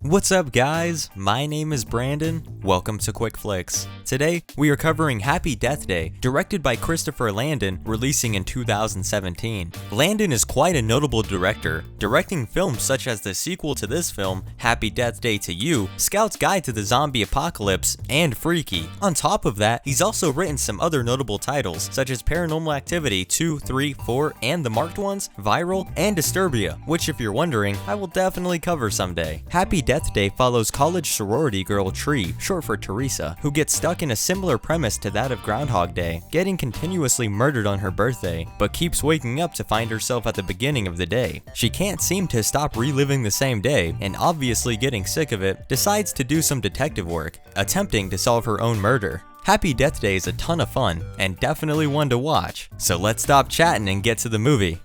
What's up guys, my name is Brandon, welcome to Quick Flicks. Today, we are covering Happy Death Day, directed by Christopher Landon, releasing in 2017. Landon is quite a notable director, directing films such as the sequel to this film, Happy Death Day to You, Scout's Guide to the Zombie Apocalypse, and Freaky. On top of that, he's also written some other notable titles, such as Paranormal Activity 2, 3, 4, and the marked ones, Viral, and Disturbia, which if you're wondering, I will definitely cover someday. Happy Death Day follows college sorority girl Tree, short for Teresa, who gets stuck in a similar premise to that of Groundhog Day, getting continuously murdered on her birthday, but keeps waking up to find herself at the beginning of the day. She can't seem to stop reliving the same day, and obviously getting sick of it, decides to do some detective work, attempting to solve her own murder. Happy Death Day is a ton of fun, and definitely one to watch, so let's stop chatting and get to the movie.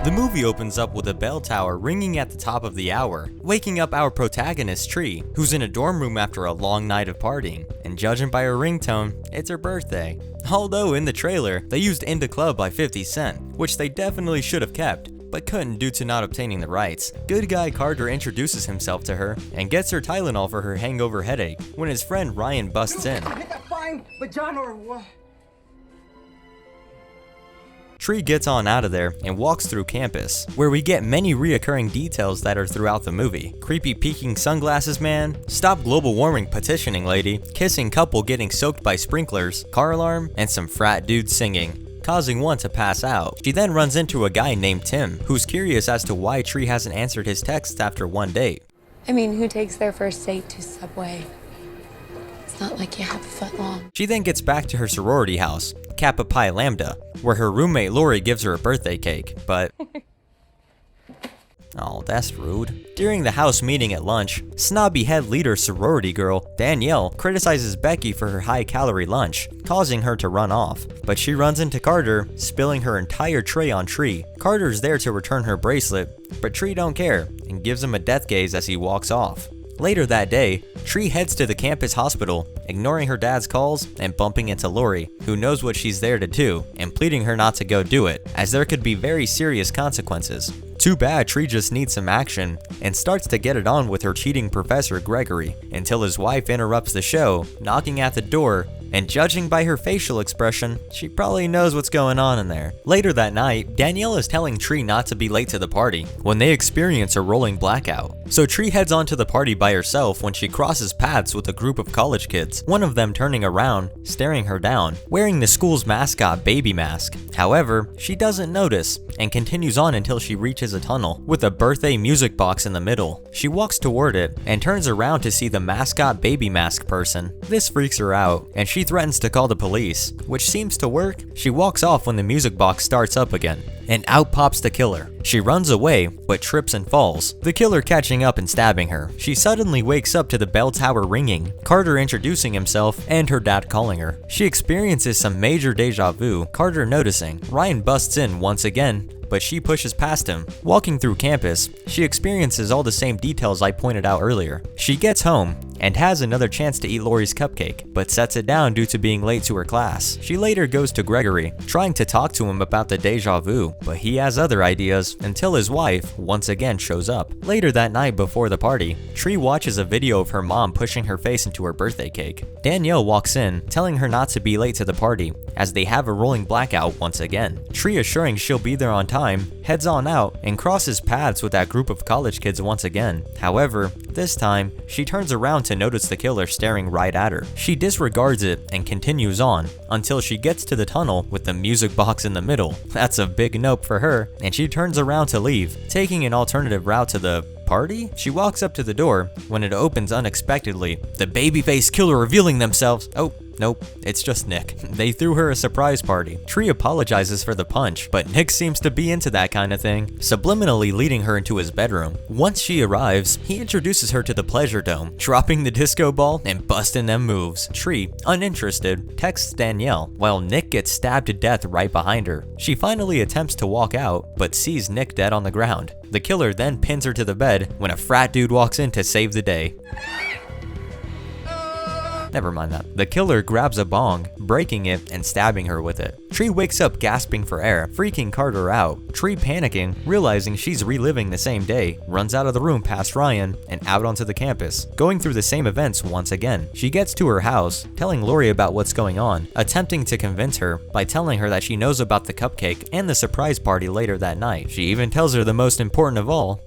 The movie opens up with a bell tower ringing at the top of the hour, waking up our protagonist Tree, who's in a dorm room after a long night of partying, and judging by her ringtone, it's her birthday. Although in the trailer, they used In Da Club by 50 Cent, which they definitely should have kept, but couldn't due to not obtaining the rights. Good guy Carter introduces himself to her and gets her Tylenol for her hangover headache when his friend Ryan busts in. Tree gets on out of there and walks through campus, where we get many reoccurring details that are throughout the movie. Creepy peeking sunglasses man, stop global warming petitioning lady, kissing couple getting soaked by sprinklers, car alarm, and some frat dudes singing, causing one to pass out. She then runs into a guy named Tim, who's curious as to why Tree hasn't answered his texts after one date. I mean, who takes their first date to Subway? It's not like you have a foot long. She then gets back to her sorority house, Kappa Pi Lambda, where her roommate Lori gives her a birthday cake, but oh, that's rude. During the house meeting at lunch, snobby head leader sorority girl Danielle criticizes Becky for her high-calorie lunch, causing her to run off. But she runs into Carter, spilling her entire tray on Tree. Carter's there to return her bracelet, but Tree don't care and gives him a death gaze as he walks off. Later that day, Tree heads to the campus hospital, ignoring her dad's calls and bumping into Lori, who knows what she's there to do, and pleading her not to go do it, as there could be very serious consequences. Too bad Tree just needs some action, and starts to get it on with her cheating professor Gregory, until his wife interrupts the show, knocking at the door, and judging by her facial expression, she probably knows what's going on in there. Later that night, Danielle is telling Tree not to be late to the party, when they experience a rolling blackout. So Tree heads on to the party by herself when she crosses paths with a group of college kids, one of them turning around, staring her down, wearing the school's mascot baby mask. However, she doesn't notice, and continues on until she reaches a tunnel, with a birthday music box in the middle. She walks toward it, and turns around to see the mascot baby mask person. This freaks her out, and she threatens to call the police, which seems to work. She walks off when the music box starts up again, and out pops the killer. She runs away, but trips and falls, the killer catching up and stabbing her. She suddenly wakes up to the bell tower ringing, Carter introducing himself, and her dad calling her. She experiences some major deja vu, Carter noticing. Ryan busts in once again, but she pushes past him. Walking through campus, she experiences all the same details I pointed out earlier. She gets home, and has another chance to eat Lori's cupcake, but sets it down due to being late to her class. She later goes to Gregory, trying to talk to him about the deja vu, but he has other ideas until his wife once again shows up. Later that night before the party, Tree watches a video of her mom pushing her face into her birthday cake. Danielle walks in, telling her not to be late to the party, as they have a rolling blackout once again. Tree assuring she'll be there on time, heads on out, and crosses paths with that group of college kids once again. However, this time, she turns around to notice the killer staring right at her. She disregards it and continues on, until she gets to the tunnel with the music box in the middle. That's a big nope for her, and she turns around to leave, taking an alternative route to the party? She walks up to the door when it opens unexpectedly, the babyface killer revealing themselves. Oh, nope, it's just Nick. They threw her a surprise party. Tree apologizes for the punch, but Nick seems to be into that kind of thing, subliminally leading her into his bedroom. Once she arrives, he introduces her to the pleasure dome, dropping the disco ball and busting them moves. Tree, uninterested, texts Danielle, while Nick gets stabbed to death right behind her. She finally attempts to walk out, but sees Nick dead on the ground. The killer then pins her to the bed when a frat dude walks in to save the day. Never mind that. The killer grabs a bong, breaking it and stabbing her with it. Tree wakes up gasping for air, freaking Carter out. Tree panicking, realizing she's reliving the same day, runs out of the room past Ryan and out onto the campus, going through the same events once again. She gets to her house, telling Lori about what's going on, attempting to convince her by telling her that she knows about the cupcake and the surprise party later that night. She even tells her the most important of all.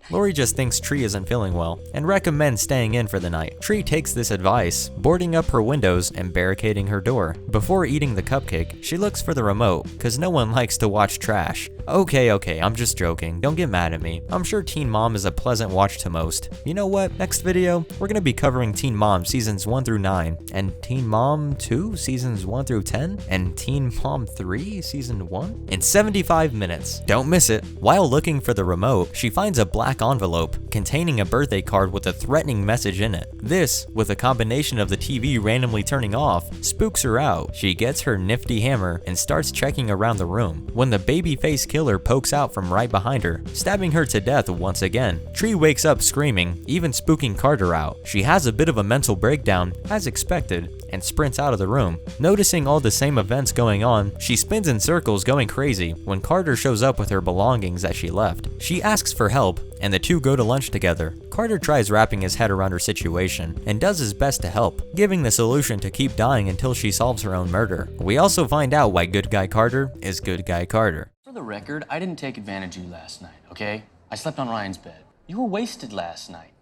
Lori just thinks Tree isn't feeling well and recommends staying in for the night. Tree takes this advice, boarding up her windows and barricading her door. Before eating the cupcake, she looks for the remote, cause no one likes to watch trash. Okay, I'm just joking, don't get mad at me. I'm sure Teen Mom is a pleasant watch to most. You know what, next video, we're gonna be covering Teen Mom seasons 1 through 9, and Teen Mom 2 seasons 1 through 10, and Teen Mom 3 season 1 in 75 minutes. Don't miss it. While looking for the remote, she finds a black envelope containing a birthday card with a threatening message in it. This, with a combination of the TV randomly turning off, spooks her out. She gets her nifty hammer and starts checking around the room, when the baby-faced killer pokes out from right behind her, stabbing her to death once again. Tree wakes up screaming, even spooking Carter out. She has a bit of a mental breakdown, as expected, and sprints out of the room. Noticing all the same events going on, she spins in circles going crazy when Carter shows up with her belongings that she left. She asks for help, and the two go to lunch together. Carter tries wrapping his head around her situation and does his best to help, giving the solution to keep dying until she solves her own murder. We also find out why good guy Carter is good guy Carter. For the record, I didn't take advantage of you last night, okay? I slept on Ryan's bed. You were wasted last night.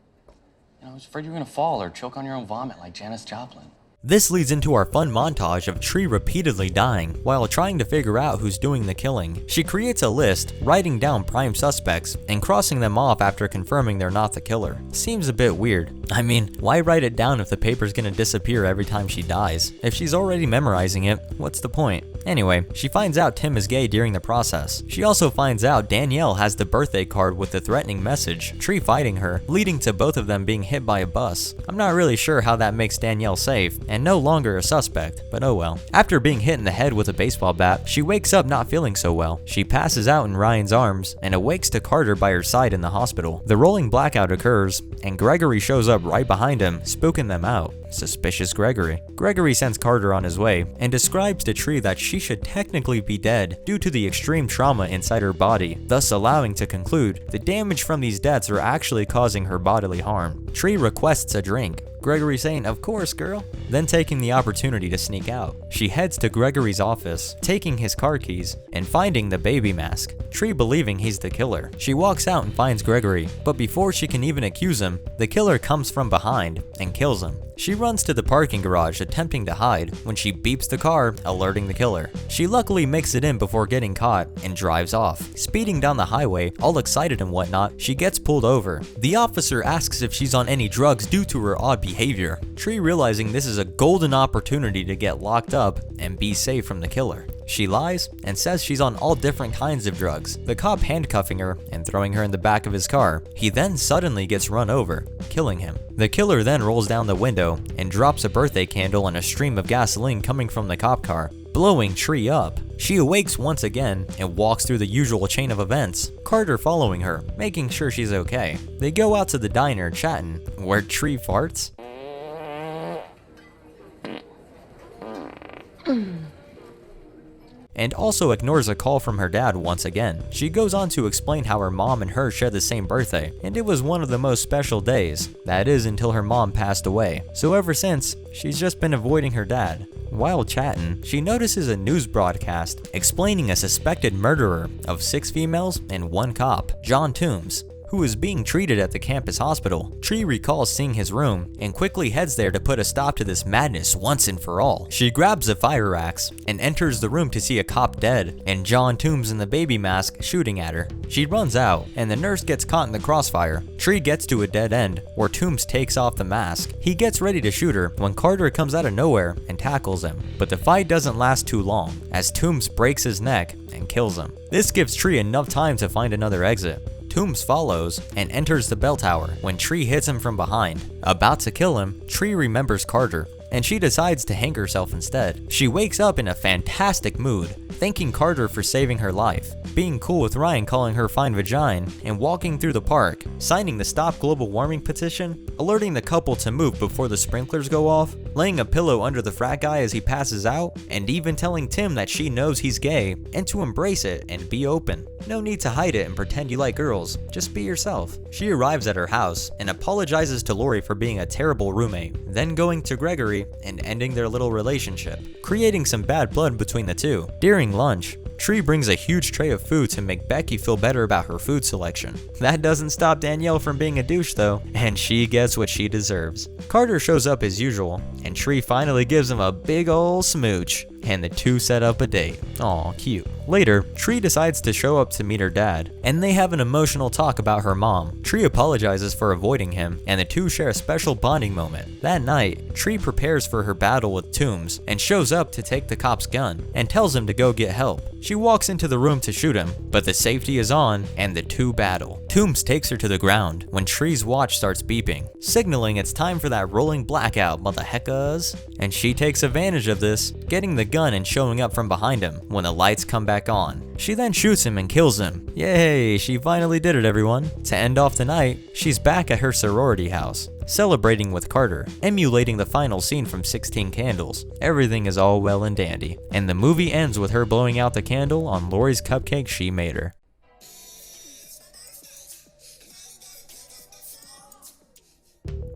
I was afraid you were gonna fall or choke on your own vomit like Janis Joplin. This leads into our fun montage of Tree repeatedly dying while trying to figure out who's doing the killing. She creates a list, writing down prime suspects and crossing them off after confirming they're not the killer. Seems a bit weird. I mean, why write it down if the paper's gonna disappear every time she dies? If she's already memorizing it, what's the point? Anyway, she finds out Tim is gay during the process. She also finds out Danielle has the birthday card with the threatening message, Tree fighting her, leading to both of them being hit by a bus. I'm not really sure how that makes Danielle safe, and no longer a suspect, but oh well. After being hit in the head with a baseball bat, she wakes up not feeling so well. She passes out in Ryan's arms and awakes to Carter by her side in the hospital. The rolling blackout occurs, and Gregory shows up right behind him, spooking them out. Suspicious Gregory. Gregory sends Carter on his way and describes to Tree that she should technically be dead due to the extreme trauma inside her body, thus allowing to conclude the damage from these deaths are actually causing her bodily harm. Tree requests a drink, Gregory saying, "Of course, girl," then taking the opportunity to sneak out. She heads to Gregory's office, taking his car keys and finding the baby mask, Tree believing he's the killer. She walks out and finds Gregory, but before she can even accuse him, the killer comes from behind and kills him. She runs to the parking garage attempting to hide when she beeps the car, alerting the killer. She luckily makes it in before getting caught and drives off. Speeding down the highway, all excited and whatnot, she gets pulled over. The officer asks if she's on any drugs due to her odd behavior. Tree realizing this is a golden opportunity to get locked up and be safe from the killer. She lies and says she's on all different kinds of drugs, the cop handcuffing her and throwing her in the back of his car. He then suddenly gets run over, killing him. The killer then rolls down the window and drops a birthday candle and a stream of gasoline coming from the cop car, blowing Tree up. She awakes once again and walks through the usual chain of events, Carter following her, making sure she's okay. They go out to the diner chatting, where Tree farts. And also ignores a call from her dad once again. She goes on to explain how her mom and her share the same birthday, and it was one of the most special days. That is until her mom passed away. So ever since, she's just been avoiding her dad. While chatting, she notices a news broadcast explaining a suspected murderer of 6 females and 1 cop, John Toombs, who is being treated at the campus hospital. Tree recalls seeing his room and quickly heads there to put a stop to this madness once and for all. She grabs a fire axe and enters the room to see a cop dead and John Toombs in the baby mask shooting at her. She runs out and the nurse gets caught in the crossfire. Tree gets to a dead end where Toombs takes off the mask. He gets ready to shoot her when Carter comes out of nowhere and tackles him. But the fight doesn't last too long as Toombs breaks his neck and kills him. This gives Tree enough time to find another exit. Toombs follows and enters the bell tower when Tree hits him from behind. About to kill him, Tree remembers Carter and she decides to hang herself instead. She wakes up in a fantastic mood, thanking Carter for saving her life, being cool with Ryan calling her fine vagina, and walking through the park, signing the Stop Global Warming petition, alerting the couple to move before the sprinklers go off, laying a pillow under the frat guy as he passes out, and even telling Tim that she knows he's gay and to embrace it and be open. No need to hide it and pretend you like girls, just be yourself. She arrives at her house and apologizes to Lori for being a terrible roommate, then going to Gregory and ending their little relationship, creating some bad blood between the two. During lunch, Tree brings a huge tray of food to make Becky feel better about her food selection. That doesn't stop Danielle from being a douche though, and she gets what she deserves. Carter shows up as usual, and Tree finally gives him a big ol' smooch, and the two set up a date. Aw, cute. Later, Tree decides to show up to meet her dad, and they have an emotional talk about her mom. Tree apologizes for avoiding him, and the two share a special bonding moment. That night, Tree prepares for her battle with Toombs, and shows up to take the cop's gun, and tells him to go get help. She walks into the room to shoot him, but the safety is on, and the two battle. Toombs takes her to the ground when Tree's watch starts beeping, signaling it's time for that rolling blackout, motherheckers. And she takes advantage of this, getting the gun and showing up from behind him when the lights come back on. She then shoots him and kills him. Yay, she finally did it, everyone. To end off the night, she's back at her sorority house, celebrating with Carter, emulating the final scene from 16 Candles. Everything is all well and dandy, and the movie ends with her blowing out the candle on Lori's cupcake she made her.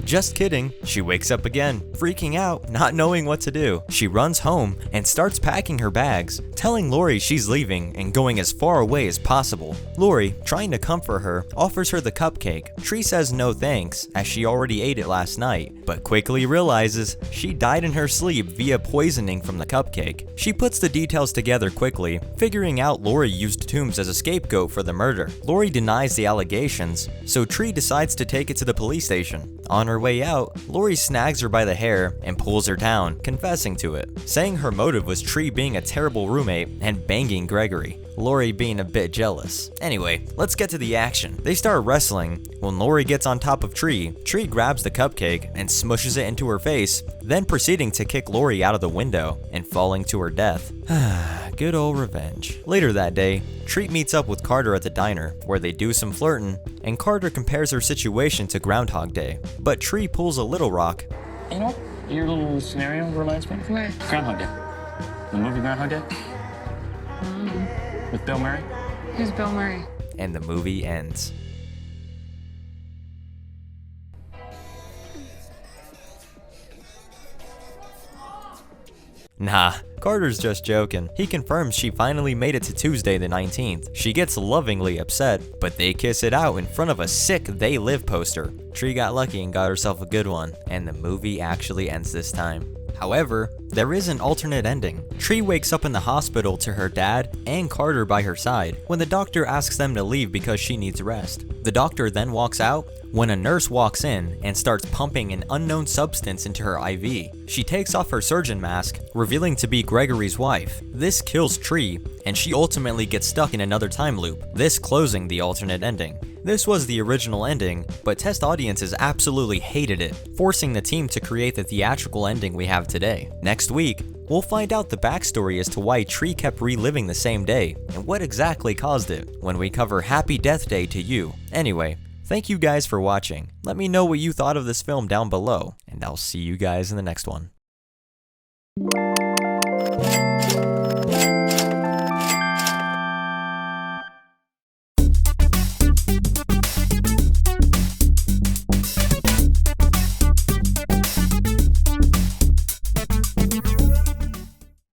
Just kidding, she wakes up again, freaking out, not knowing what to do. She runs home and starts packing her bags, telling Lori she's leaving and going as far away as possible. Lori, trying to comfort her, offers her the cupcake. Tree says no thanks, as she already ate it last night, but quickly realizes she died in her sleep via poisoning from the cupcake. She puts the details together quickly, figuring out Lori used Toombs as a scapegoat for the murder. Lori denies the allegations, so Tree decides to take it to the police station. On her way out, Lori snags her by the hair and pulls her down, confessing to it, saying her motive was Tree being a terrible roommate and banging Gregory, Lori being a bit jealous. Anyway, let's get to the action. They start wrestling. When Lori gets on top of Tree, Tree grabs the cupcake and smushes it into her face, then proceeding to kick Lori out of the window and falling to her death. Good old revenge. Later that day, Tree meets up with Carter at the diner, where they do some flirting, and Carter compares her situation to Groundhog Day. But Tree pulls a little rock. You know, your little scenario reminds me. Where? Groundhog Day. The movie Groundhog Day. With Bill Murray. Who's Bill Murray? And the movie ends. Nah, Carter's just joking. He confirms she finally made it to Tuesday the 19th. She gets lovingly upset, but they kiss it out in front of a sick They Live poster. Tree got lucky and got herself a good one, and the movie actually ends this time. However, there is an alternate ending. Tree wakes up in the hospital to her dad and Carter by her side when the doctor asks them to leave because she needs rest. The doctor then walks out when a nurse walks in and starts pumping an unknown substance into her IV. She takes off her surgeon mask, revealing to be Gregory's wife. This kills Tree, and she ultimately gets stuck in another time loop, this closing the alternate ending. This was the original ending, but test audiences absolutely hated it, forcing the team to create the theatrical ending we have today. Next week, we'll find out the backstory as to why Tree kept reliving the same day, and what exactly caused it, when we cover Happy Death Day to You. Anyway, thank you guys for watching. Let me know what you thought of this film down below, and I'll see you guys in the next one.